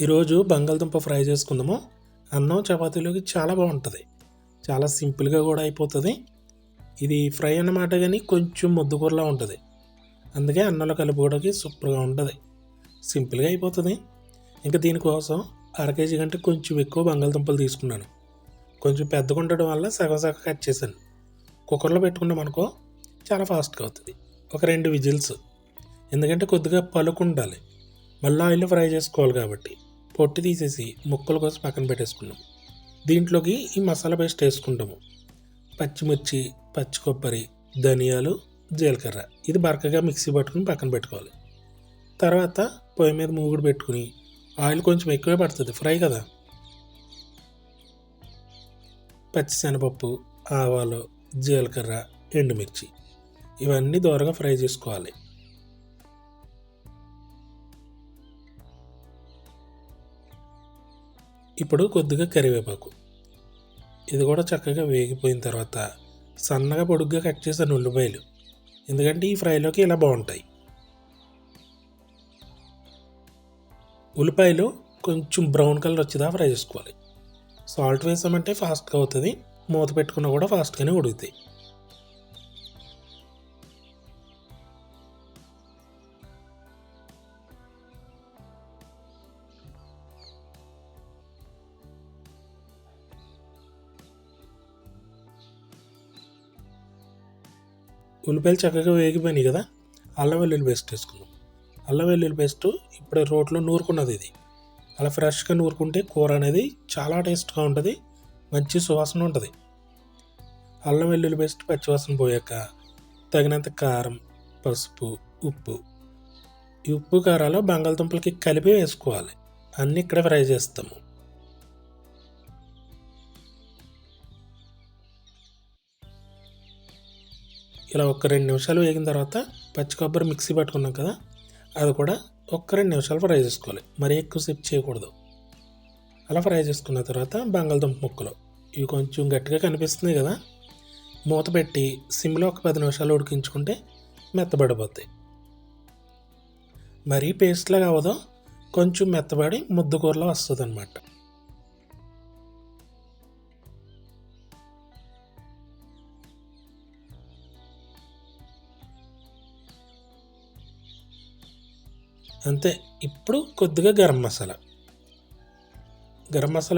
ఈరోజు బంగాళదుంప ఫ్రై చేసుకుందాము. అన్నం చపాతీలోకి చాలా బాగుంటుంది. చాలా సింపుల్గా కూడా అయిపోతుంది. ఇది ఫ్రై అన్నమాట, కానీ కొంచెం ముద్దకూరలా ఉంటుంది. అందుకే అన్నంలో కలుపుకోవడానికి సూపర్గా ఉంటుంది. సింపుల్గా అయిపోతుంది. ఇంకా దీనికోసం 1/2 కేజీ కంటే కొంచెం ఎక్కువ బంగాళదుంపలు తీసుకున్నాను. కొంచెం పెద్దగా ఉండడం వల్ల సగం సగం కట్ చేశాను. కుక్కర్లో పెట్టుకున్నాం అనుకో చాలా ఫాస్ట్గా అవుతుంది. ఒక 2 విజిల్స్, ఎందుకంటే కొద్దిగా పలుకు ఉండాలి. మళ్ళీ ఆయిల్లో ఫ్రై చేసుకోవాలి కాబట్టి పొట్టు తీసేసి ముక్కల కోసం పక్కన పెట్టేసుకున్నాం. దీంట్లోకి ఈ మసాలా పేస్ట్ వేసుకుంటాము. పచ్చిమిర్చి, పచ్చి కొబ్బరి, ధనియాలు, జీలకర్ర. ఇది బరకగా మిక్సీ పట్టుకుని పక్కన పెట్టుకోవాలి. తర్వాత పొయ్యి మీద మూగుడు పెట్టుకుని ఆయిల్ కొంచెం ఎక్కువే పడుతుంది, ఫ్రై కదా. పచ్చిశనగపప్పు, ఆవాలు, జీలకర్ర, ఎండుమిర్చి ఇవన్నీ దోరగా ఫ్రై చేసుకోవాలి. ఇప్పుడు కొద్దిగా కరివేపాకు, ఇది కూడా చక్కగా వేగిపోయిన తర్వాత సన్నగా పొడుగ్గా కట్ చేసిన ఉల్లిపాయలు, ఎందుకంటే ఈ ఫ్రైలోకి ఇలా బాగుంటాయి. ఉల్లిపాయలు కొంచెం బ్రౌన్ కలర్ వచ్చేదా ఫ్రై చేసుకోవాలి. సాల్ట్ వేసామంటే ఫాస్ట్గా అవుతుంది. మూత పెట్టుకున్నా కూడా ఫాస్ట్గానే ఉడుకుతాయి. ఉల్లిపాయలు చక్కగా వేగిపోయినాయి కదా. అల్లం వెల్లుల్లి పేస్ట్ వేసుకుందాం. అల్లం వెల్లుల్లి పేస్ట్ ఇప్పుడే రోట్లో నూరుకున్నది. ఇది అలా ఫ్రెష్గా నూరుకుంటే కూర అనేది చాలా టేస్ట్గా ఉంటుంది, మంచి సువాసన ఉంటుంది. అల్లం వెల్లుల్లి పేస్ట్ పచ్చివాసన పోయాక తగినంత కారం, పసుపు, ఉప్పు. ఈ ఉప్పు కారాలు బంగాళదుంపలకి కలిపి వేసుకోవాలి. అన్నీ ఇక్కడే ఫ్రై చేస్తాము. ఇలా ఒక 2 నిమిషాలు వేగిన తర్వాత పచ్చి కొబ్బరి మిక్సీ పట్టుకున్నాం కదా, అది కూడా ఒక 2 నిమిషాలు ఫ్రై చేసుకోవాలి. మరీ ఎక్కువసేపు చేయకూడదు. అలా ఫ్రై చేసుకున్న తర్వాత బంగాళదుంప ముక్కలు ఇవి కొంచెం గట్టిగా కనిపిస్తున్నాయి కదా, మూత పెట్టి సిమ్లో ఒక 10 నిమిషాలు ఉడికించుకుంటే మెత్తబడిపోతాయి. మరీ పేస్ట్లాగా అవ్వదు, కొంచెం మెత్తబడి ముద్దకూరలో వస్తుంది అన్నమాట. అంతే. ఇప్పుడు కొద్దిగా గరం మసాలా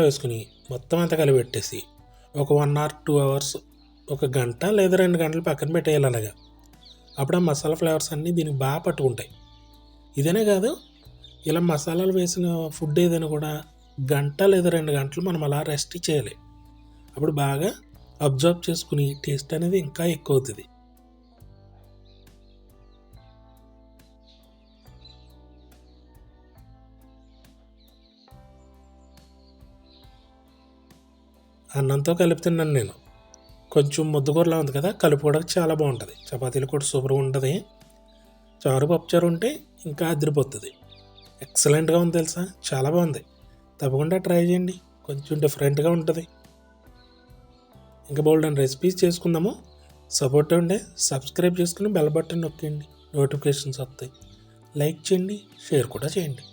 వేసుకుని మొత్తం అంతా కలిపెట్టేసి ఒక 1 or 2 hours, 1 గంట లేదా 2 గంటలు పక్కన పెట్టేయాలి అలాగా. అప్పుడు ఆ మసాలా ఫ్లేవర్స్ అన్నీ దీనికి బాగా పట్టుకుంటాయి. ఇదనే కాదు, ఇలా మసాలాలు వేసిన ఫుడ్ ఏదైనా కూడా గంట లేదా 2 గంటలు మనం అలా రెస్ట్ చేయాలి. అప్పుడు బాగా అబ్జర్వ్ చేసుకుని టేస్ట్ అనేది ఇంకా ఎక్కువ అవుతుంది. అన్నంతో కలుపుతున్నాను నేను. కొంచెం ముద్దకూరలా ఉంది కదా, కలుపుకోవడానికి చాలా బాగుంటుంది. చపాతీలు కూడా సూపర్గా ఉంటుంది. చారు పప్పుచారు ఉంటే ఇంకా అదిరిపోతుంది. ఎక్సలెంట్గా ఉంది తెలుసా, చాలా బాగుంది. తప్పకుండా ట్రై చేయండి, కొంచెం డిఫరెంట్గా ఉంటుంది. ఇంకా బోల్డెన్ రెసిపీస్ చేసుకుందాము. సపోర్ట్ ఉంటే సబ్స్క్రైబ్ చేసుకుని బెల్ బటన్ నొక్కండి, నోటిఫికేషన్స్ వస్తాయి. లైక్ చేయండి, షేర్ కూడా చేయండి.